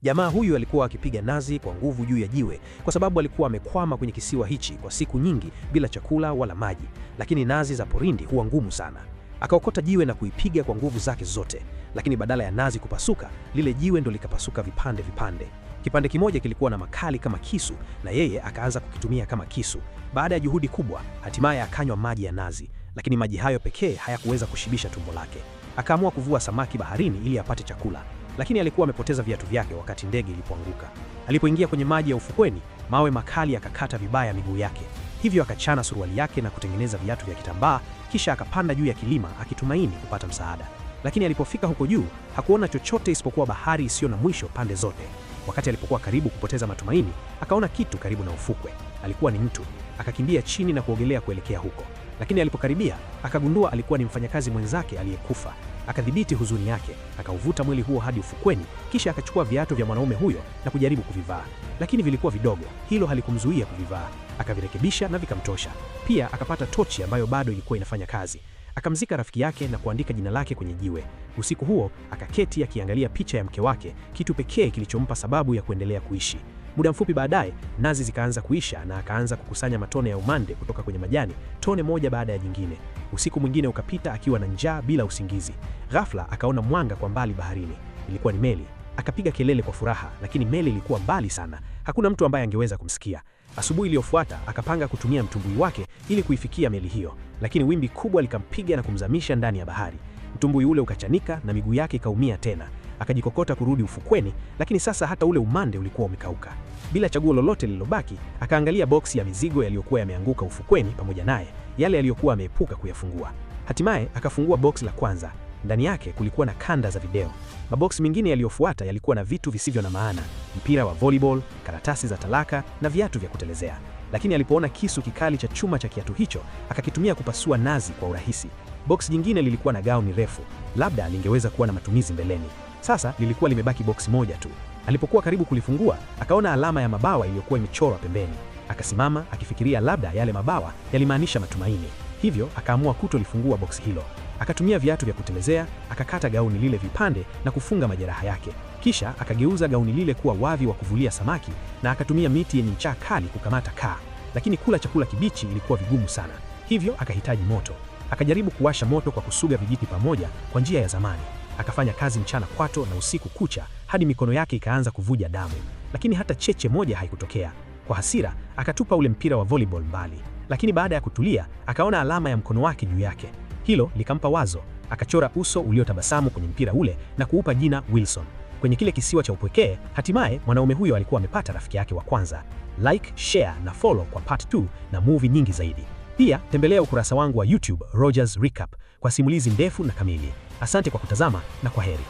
Jamaa huyu alikuwa akipiga nazi kwa nguvu juu ya jiwe kwa sababu alikuwa amekwama kwenye kisiwa hichi kwa siku nyingi bila chakula wala maji, lakini nazi za porini huwa ngumu sana. Akaokota jiwe na kuipiga kwa nguvu zake zote, lakini badala ya nazi kupasuka, lile jiwe ndo likapasuka vipande vipande. Kipande kimoja kilikuwa na makali kama kisu na yeye akaanza kukitumia kama kisu. Baada ya juhudi kubwa, hatimaye akanywa maji ya nazi, lakini maji hayo pekee hayakuweza kushibisha tumbo lake. Akaamua kuvua samaki baharini ili apate chakula, lakini alikuwa amepoteza viatu vyake wakati ndege ilipoanguka. Alipoingia kwenye maji ya ufukweni, mawe makali yakakata vibaya miguu yake. Hivyo akachana suruali yake na kutengeneza viatu vya kitambaa, kisha akapanda juu ya kilima akitumaini kupata msaada. Lakini alipofika huko juu, hakuona chochote isipokuwa bahari isiyo na mwisho pande zote. Wakati alipokuwa karibu kupoteza matumaini, akaona kitu karibu na ufukwe. Alikuwa ni mtu. Akakimbia chini na kuogelea kuelekea huko. Lakini alipokaribia, akagundua alikuwa ni mfanyakazi mwenzake aliyekufa. Akadhibiti huzuni yake, akauvuta mwili huo hadi ufukweni, kisha akachukua viatu vya mwanaume huyo na kujaribu kuvivaa. Lakini vilikuwa vidogo, hilo halikumzuia kuvivaa. Akavirekebisha na vikamtosha. Pia akapata tochi ambayo bado ilikuwa inafanya kazi. Akamzika rafiki yake na kuandika jina lake kwenye jiwe. Usiku huo akaketi akiangalia picha ya mke wake, kitu pekee kilichompa sababu ya kuendelea kuishi. Muda mfupi baadaye, nazi zikaanza kuisha na akaanza kukusanya matone ya umande kutoka kwenye majani, tone moja baada ya jingine. Usiku mwingine ukapita akiwa na njaa bila usingizi. Ghafla akaona mwanga kwa mbali baharini. Ilikuwa ni meli. Akapiga kelele kwa furaha, lakini meli ilikuwa mbali sana. Hakuna mtu ambaye angeweza kumsikia. Asubuhi iliyofuata akapanga kutumia mtumbwi wake ili kuifikia meli hiyo, lakini wimbi kubwa likampiga na kumzamisha ndani ya bahari. Mtumbwi ule ukachanika na miguu yake ikaumia tena. Akajikokota kurudi ufukweni, lakini sasa hata ule umande ulikuwa umekauka. Bila chaguo lolote lililobaki, akaangalia boksi ya mizigo yaliyokuwa yameanguka ufukweni pamoja naye, yale aliyokuwa ameepuka kuyafungua. Hatimaye akafungua boksi la kwanza. Ndani yake kulikuwa na kanda za video. Maboksi mengine yaliyofuata yalikuwa na vitu visivyo na maana: mpira wa volleyball, karatasi za talaka na viatu vya kutelezea. Lakini alipoona kisu kikali cha chuma cha kiatu hicho, akakitumia kupasua nazi kwa urahisi. Boksi jingine lilikuwa na gauni refu, labda lingeweza kuwa na matumizi mbeleni. Sasa lilikuwa limebaki boksi moja tu. Alipokuwa karibu kulifungua, akaona alama ya mabawa iliyokuwa imechorwa pembeni. Akasimama akifikiria labda yale mabawa yalimaanisha matumaini. Hivyo akaamua kutolifungua boksi hilo. Akatumia viatu vya kutelezea, akakata gauni lile vipande na kufunga majeraha yake. Kisha akageuza gauni lile kuwa wavi wa kuvulia samaki na akatumia miti yenye ncha kali kukamata kaa. Lakini kula chakula kibichi ilikuwa vigumu sana. Hivyo akahitaji moto. Akajaribu kuwasha moto kwa kusuga vijiti pamoja kwa njia ya zamani. Akafanya kazi mchana kwato na usiku kucha hadi mikono yake ikaanza kuvuja damu, lakini hata cheche moja haikutokea. Kwa hasira akatupa ule mpira wa volleyball mbali, lakini baada ya kutulia akaona alama ya mkono wake juu yake. Hilo likampa wazo. Akachora uso uliotabasamu kwenye mpira ule na kuupa jina Wilson. Kwenye kile kisiwa cha upwekee, hatimaye mwanaume huyo alikuwa amepata rafiki yake wa kwanza. Like, share na follow kwa part 2 na movie nyingi zaidi. Pia tembelea ukurasa wangu wa YouTube Rogers Recap kwa simulizi ndefu na kamili. Asante kwa kutazama na kwaheri.